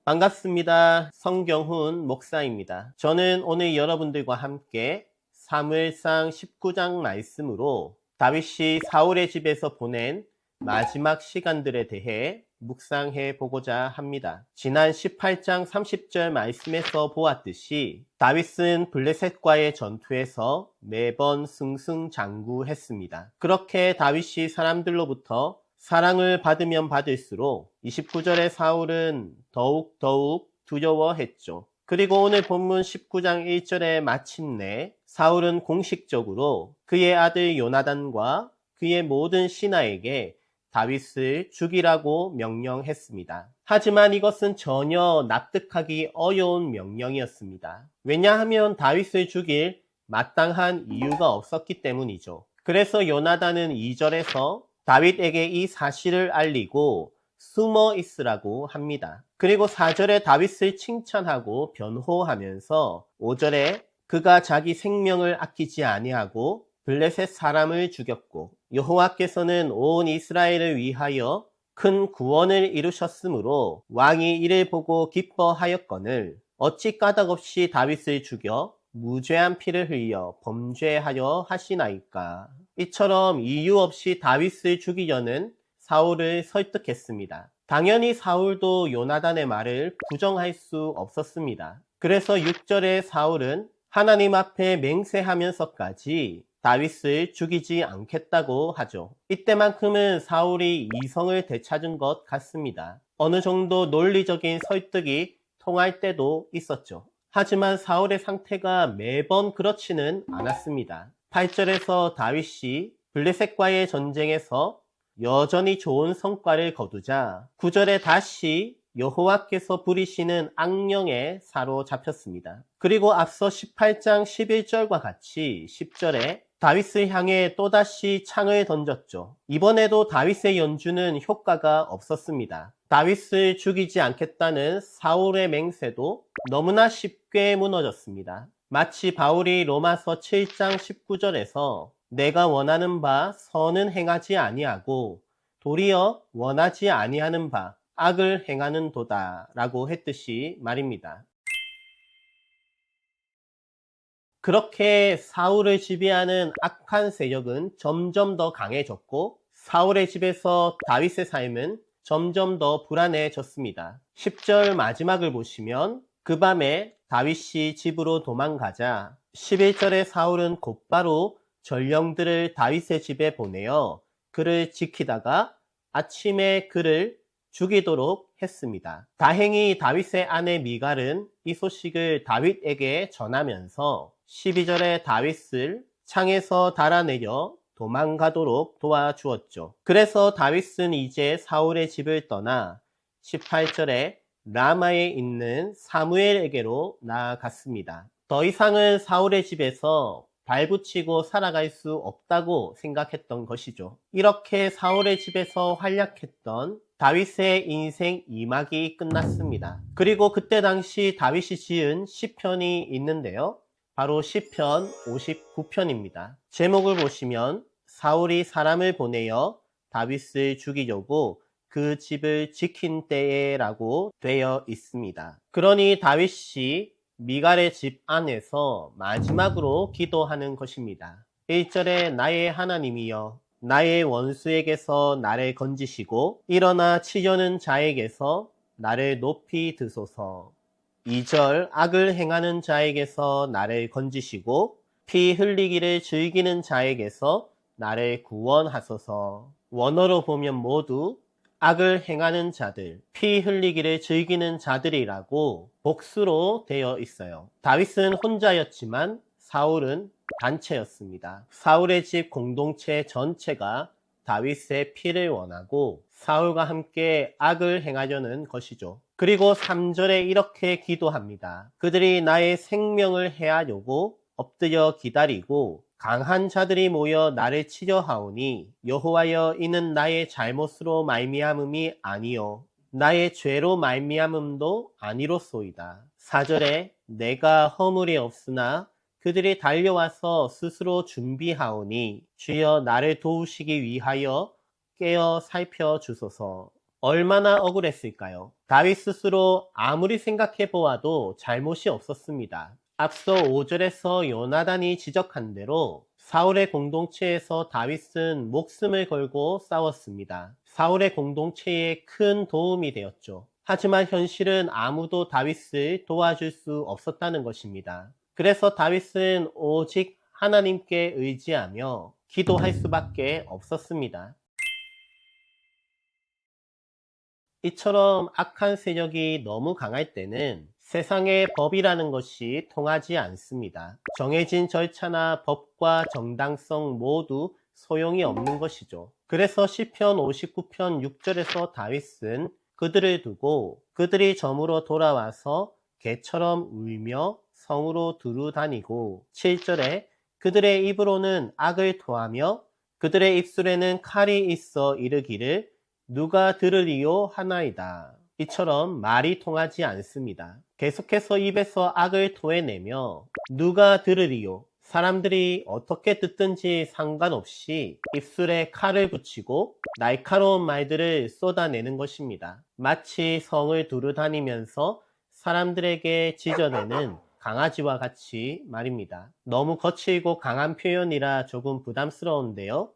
반갑습니다. 성경훈 목사입니다. 저는 오늘 여러분들과 함께 사무엘상 19장 말씀으로 다윗이 사울의 집에서 보낸 마지막 시간들에 대해 묵상해 보고자 합니다. 지난 18장 30절 말씀에서 보았듯이 다윗은 블레셋과의 전투에서 매번 승승장구했습니다. 그렇게 다윗이 사람들로부터 사랑을 받으면 받을수록 29절의 사울은 더욱 두려워했죠. 그리고 오늘 본문 19장 1절에 마침내 사울은 공식적으로 그의 아들 요나단과 그의 모든 신하에게 다윗을 죽이라고 명령했습니다. 하지만 이것은 전혀 납득하기 어려운 명령이었습니다. 왜냐하면 다윗을 죽일 마땅한 이유가 없었기 때문이죠. 그래서 요나단은 2절에서 다윗에게 이 사실을 알리고 숨어 있으라고 합니다. 그리고 4절에 다윗을 칭찬하고 변호하면서 5절에 그가 자기 생명을 아끼지 아니하고 블레셋 사람을 죽였고 여호와께서는 온 이스라엘을 위하여 큰 구원을 이루셨으므로 왕이 이를 보고 기뻐하였거늘 어찌 까닭없이 다윗을 죽여 무죄한 피를 흘려 범죄하려 하시나이까. 이처럼 이유 없이 다윗을 죽이려는 사울을 설득했습니다. 당연히 사울도 요나단의 말을 부정할 수 없었습니다. 그래서 6절에 사울은 하나님 앞에 맹세하면서까지 다윗을 죽이지 않겠다고 하죠. 이때만큼은 사울이 이성을 되찾은 것 같습니다. 어느 정도 논리적인 설득이 통할 때도 있었죠. 하지만 사울의 상태가 매번 그렇지는 않았습니다. 8절에서 다윗이 블레셋과의 전쟁에서 여전히 좋은 성과를 거두자 9절에 다시 여호와께서 부리시는 악령에 사로잡혔습니다. 그리고 앞서 18장 11절과 같이 10절에 다윗을 향해 또다시 창을 던졌죠. 이번에도 다윗의 연주는 효과가 없었습니다. 다윗을 죽이지 않겠다는 사울의 맹세도 너무나 쉽게 무너졌습니다. 마치 바울이 로마서 7장 19절에서 내가 원하는 바 선은 행하지 아니하고 도리어 원하지 아니하는 바 악을 행하는 도다 라고 했듯이 말입니다. 그렇게 사울을 지배하는 악한 세력은 점점 더 강해졌고 사울의 집에서 다윗의 삶은 점점 더 불안해졌습니다. 10절 마지막을 보시면 그 밤에 다윗이 집으로 도망가자 11절에 사울은 곧바로 전령들을 다윗의 집에 보내어 그를 지키다가 아침에 그를 죽이도록 했습니다. 다행히 다윗의 아내 미갈은 이 소식을 다윗에게 전하면서 12절에 다윗을 창에서 달아내려 도망가도록 도와주었죠. 그래서 다윗은 이제 사울의 집을 떠나 18절에 라마에 있는 사무엘에게로 나아갔습니다. 더 이상은 사울의 집에서 발붙이고 살아갈 수 없다고 생각했던 것이죠. 이렇게 사울의 집에서 활약했던 다윗의 인생 2막이 끝났습니다. 그리고 그때 당시 다윗이 지은 시편이 있는데요. 바로 시편 59편입니다. 제목을 보시면 사울이 사람을 보내어 다윗을 죽이려고 그 집을 지킨 때에 라고 되어 있습니다. 그러니 다윗이 미갈의 집 안에서 마지막으로 기도하는 것입니다. 1절에 나의 하나님이여 나의 원수에게서 나를 건지시고 일어나 치려는 자에게서 나를 높이 드소서. 2절 악을 행하는 자에게서 나를 건지시고 피 흘리기를 즐기는 자에게서 나를 구원하소서. 원어로 보면 모두 악을 행하는 자들, 피 흘리기를 즐기는 자들이라고 복수로 되어 있어요. 다윗은 혼자였지만 사울은 단체였습니다. 사울의 집 공동체 전체가 다윗의 피를 원하고 사울과 함께 악을 행하려는 것이죠. 그리고 3절에 이렇게 기도합니다. 그들이 나의 생명을 해하려고 엎드려 기다리고 강한 자들이 모여 나를 치려 하오니 여호와여 이는 나의 잘못으로 말미암음이 아니요 나의 죄로 말미암음도 아니로소이다. 4절에 내가 허물이 없으나 그들이 달려와서 스스로 준비하오니 주여 나를 도우시기 위하여 깨어 살펴주소서. 얼마나 억울했을까요? 다윗 스스로 아무리 생각해 보아도 잘못이 없었습니다. 앞서 5절에서 요나단이 지적한 대로 사울의 공동체에서 다윗은 목숨을 걸고 싸웠습니다. 사울의 공동체에 큰 도움이 되었죠. 하지만 현실은 아무도 다윗을 도와줄 수 없었다는 것입니다. 그래서 다윗은 오직 하나님께 의지하며 기도할 수밖에 없었습니다. 이처럼 악한 세력이 너무 강할 때는 세상의 법이라는 것이 통하지 않습니다. 정해진 절차나 법과 정당성 모두 소용이 없는 것이죠. 그래서 시편 59편 6절에서 다윗은 그들을 두고 그들이 점으로 돌아와서 개처럼 울며 성으로 두루 다니고, 7절에 그들의 입으로는 악을 토하며 그들의 입술에는 칼이 있어 이르기를 누가 들으리요 하나이다. 이처럼 말이 통하지 않습니다. 계속해서 입에서 악을 토해내며 누가 들으리요, 사람들이 어떻게 듣든지 상관없이 입술에 칼을 붙이고 날카로운 말들을 쏟아내는 것입니다. 마치 성을 두루 다니면서 사람들에게 짖어내는 강아지와 같이 말입니다. 너무 거칠고 강한 표현이라 조금 부담스러운데요.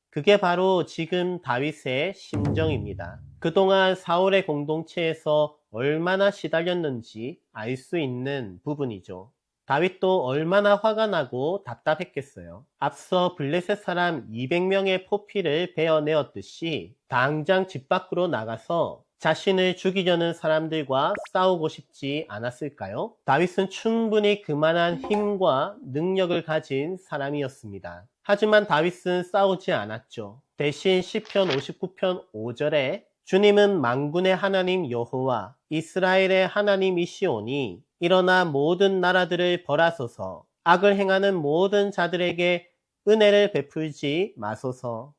그게 바로 지금 다윗의 심정입니다. 그동안 사울의 공동체에서 얼마나 시달렸는지 알 수 있는 부분이죠. 다윗도 얼마나 화가 나고 답답했겠어요. 앞서 블레셋 사람 200명의 포피를 베어내었듯이 당장 집 밖으로 나가서 자신을 죽이려는 사람들과 싸우고 싶지 않았을까요? 다윗은 충분히 그만한 힘과 능력을 가진 사람이었습니다. 하지만 다윗은 싸우지 않았죠. 대신 시편 59편 5절에 주님은 만군의 하나님 여호와 이스라엘의 하나님이시오니 일어나 모든 나라들을 벌하소서, 악을 행하는 모든 자들에게 은혜를 베풀지 마소서.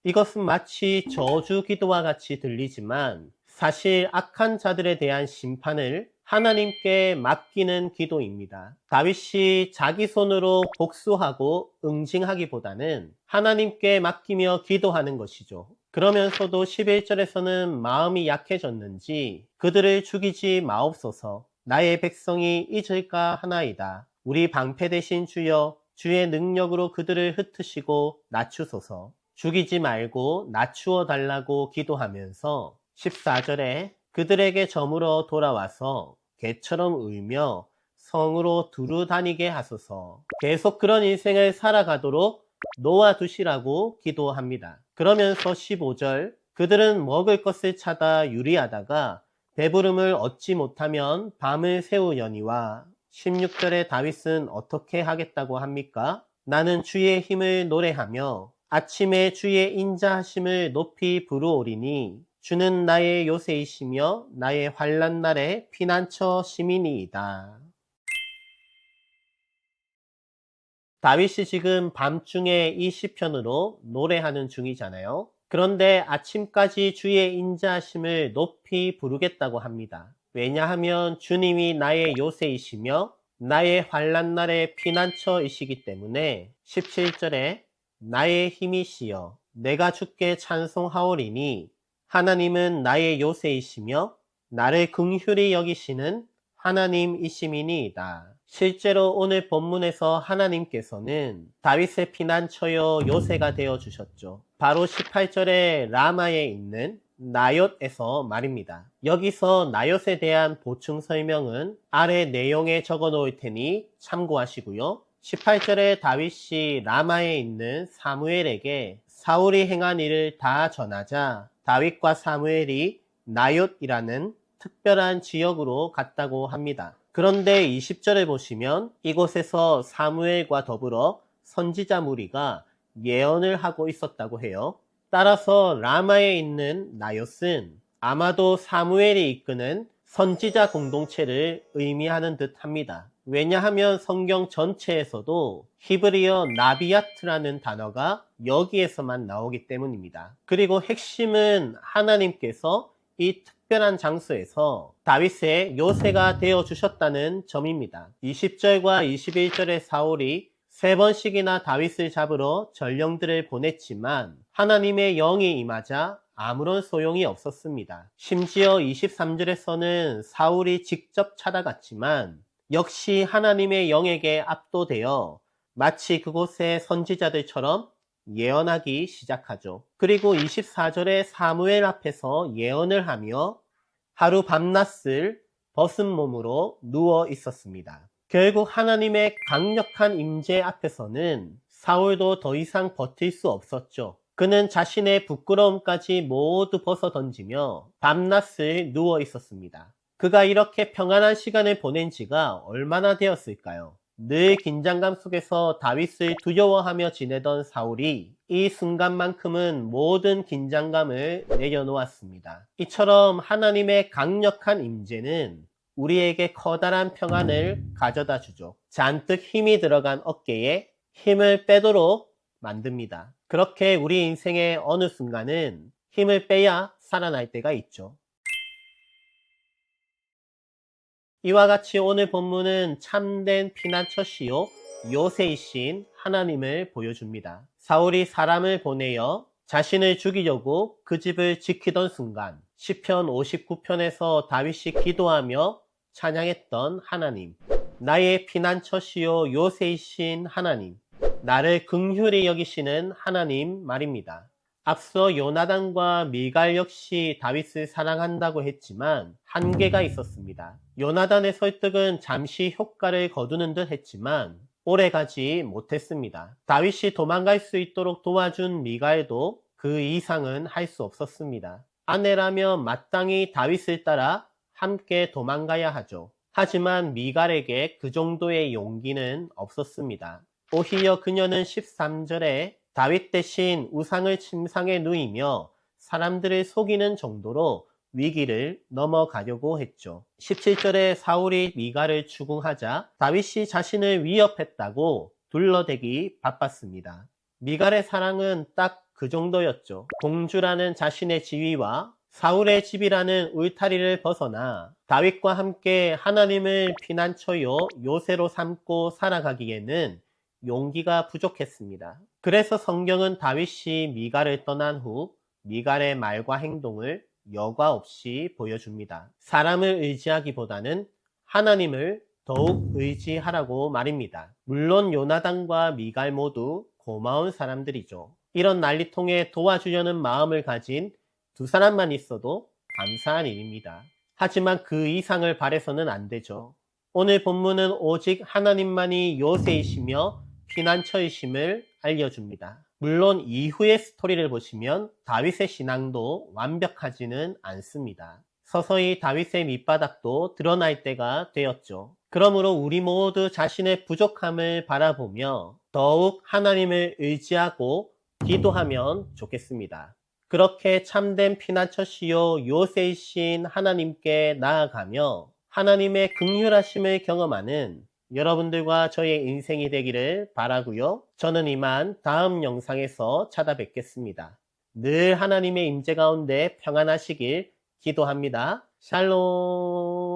이것은 마치 저주 기도와 같이 들리지만 사실 악한 자들에 대한 심판을 하나님께 맡기는 기도입니다. 다윗이 자기 손으로 복수하고 응징하기보다는 하나님께 맡기며 기도하는 것이죠. 그러면서도 11절에서는 마음이 약해졌는지 그들을 죽이지 마옵소서, 나의 백성이 잊을까 하나이다. 우리 방패 되신 주여, 주의 능력으로 그들을 흩으시고 낮추소서. 죽이지 말고 낮추어 달라고 기도하면서 14절에 그들에게 저물어 돌아와서 개처럼 울며 성으로 두루 다니게 하소서. 계속 그런 인생을 살아가도록 놓아두시라고 기도합니다. 그러면서 15절, 그들은 먹을 것을 찾아 유리하다가 배부름을 얻지 못하면 밤을 새우려니와, 16절에 다윗은 어떻게 하겠다고 합니까? 나는 주의 힘을 노래하며 아침에 주의 인자하심을 높이 부르오리니 주는 나의 요새이시며 나의 환난 날의 피난처 시민이이다. 다윗이 지금 밤중에 이 시편으로 노래하는 중이잖아요. 그런데 아침까지 주의 인자하심을 높이 부르겠다고 합니다. 왜냐하면 주님이 나의 요새이시며 나의 환난 날의 피난처이시기 때문에 17절에 나의 힘이시여 내가 주께 찬송하오리니 하나님은 나의 요새이시며 나를 긍휼히 여기시는 하나님이시미니이다. 실제로 오늘 본문에서 하나님께서는 다윗의 피난처요 요새가 되어 주셨죠. 바로 18절에 라마에 있는 나옅에서 말입니다. 여기서 나옅에 대한 보충 설명은 아래 내용에 적어 놓을 테니 참고하시고요. 18절에 다윗이 라마에 있는 사무엘에게 사울이 행한 일을 다 전하자 다윗과 사무엘이 나옅이라는 특별한 지역으로 갔다고 합니다. 그런데 20절을 보시면 이곳에서 사무엘과 더불어 선지자 무리가 예언을 하고 있었다고 해요. 따라서 라마에 있는 나옅은 아마도 사무엘이 이끄는 선지자 공동체를 의미하는 듯 합니다. 왜냐하면 성경 전체에서도 히브리어 나비야트라는 단어가 여기에서만 나오기 때문입니다. 그리고 핵심은 하나님께서 이 특별한 장소에서 다윗의 요새가 되어 주셨다는 점입니다. 20절과 21절의 사울이 3번씩이나 다윗을 잡으러 전령들을 보냈지만 하나님의 영이 임하자 아무런 소용이 없었습니다. 심지어 23절에서는 사울이 직접 찾아갔지만 역시 하나님의 영에게 압도되어 마치 그곳의 선지자들처럼 예언하기 시작하죠. 그리고 24절에 사무엘 앞에서 예언을 하며 하루 밤낮을 벗은 몸으로 누워 있었습니다. 결국 하나님의 강력한 임재 앞에서는 사울도 더 이상 버틸 수 없었죠. 그는 자신의 부끄러움까지 모두 벗어 던지며 밤낮을 누워 있었습니다. 그가 이렇게 평안한 시간을 보낸 지가 얼마나 되었을까요? 늘 긴장감 속에서 다윗을 두려워하며 지내던 사울이 이 순간만큼은 모든 긴장감을 내려놓았습니다. 이처럼 하나님의 강력한 임재는 우리에게 커다란 평안을 가져다 주죠. 잔뜩 힘이 들어간 어깨에 힘을 빼도록 만듭니다. 그렇게 우리 인생의 어느 순간은 힘을 빼야 살아날 때가 있죠. 이와 같이 오늘 본문은 참된 피난처시요 요새이신 하나님을 보여줍니다. 사울이 사람을 보내어 자신을 죽이려고 그 집을 지키던 순간 시편 59편에서 다윗이 기도하며 찬양했던 하나님, 나의 피난처시요 요새이신 하나님, 나를 긍휼히 여기시는 하나님 말입니다. 앞서 요나단과 미갈 역시 다윗을 사랑한다고 했지만 한계가 있었습니다. 요나단의 설득은 잠시 효과를 거두는 듯 했지만 오래가지 못했습니다. 다윗이 도망갈 수 있도록 도와준 미갈도 그 이상은 할 수 없었습니다. 아내라면 마땅히 다윗을 따라 함께 도망가야 하죠. 하지만 미갈에게 그 정도의 용기는 없었습니다. 오히려 그녀는 13절에 다윗 대신 우상을 침상에 누이며 사람들을 속이는 정도로 위기를 넘어가려고 했죠. 17절에 사울이 미갈을 추궁하자 다윗이 자신을 위협했다고 둘러대기 바빴습니다. 미갈의 사랑은 딱 그 정도였죠. 공주라는 자신의 지위와 사울의 집이라는 울타리를 벗어나 다윗과 함께 하나님을 피난처요 요새로 삼고 살아가기에는 용기가 부족했습니다. 그래서 성경은 다윗이 미갈을 떠난 후 미갈의 말과 행동을 여과 없이 보여줍니다. 사람을 의지하기보다는 하나님을 더욱 의지하라고 말입니다. 물론 요나단과 미갈 모두 고마운 사람들이죠. 이런 난리통에 도와주려는 마음을 가진 두 사람만 있어도 감사한 일입니다. 하지만 그 이상을 바라서는 안 되죠. 오늘 본문은 오직 하나님만이 요새이시며 피난처이심을 알려줍니다. 물론 이후의 스토리를 보시면 다윗의 신앙도 완벽하지는 않습니다. 서서히 다윗의 밑바닥도 드러날 때가 되었죠. 그러므로 우리 모두 자신의 부족함을 바라보며 더욱 하나님을 의지하고 기도하면 좋겠습니다. 그렇게 참된 피난처시요 요새이신 하나님께 나아가며 하나님의 긍휼하심을 경험하는 여러분들과 저의 인생이 되기를 바라고요. 저는 이만 다음 영상에서 찾아뵙겠습니다. 늘 하나님의 임재 가운데 평안하시길 기도합니다. 샬롬.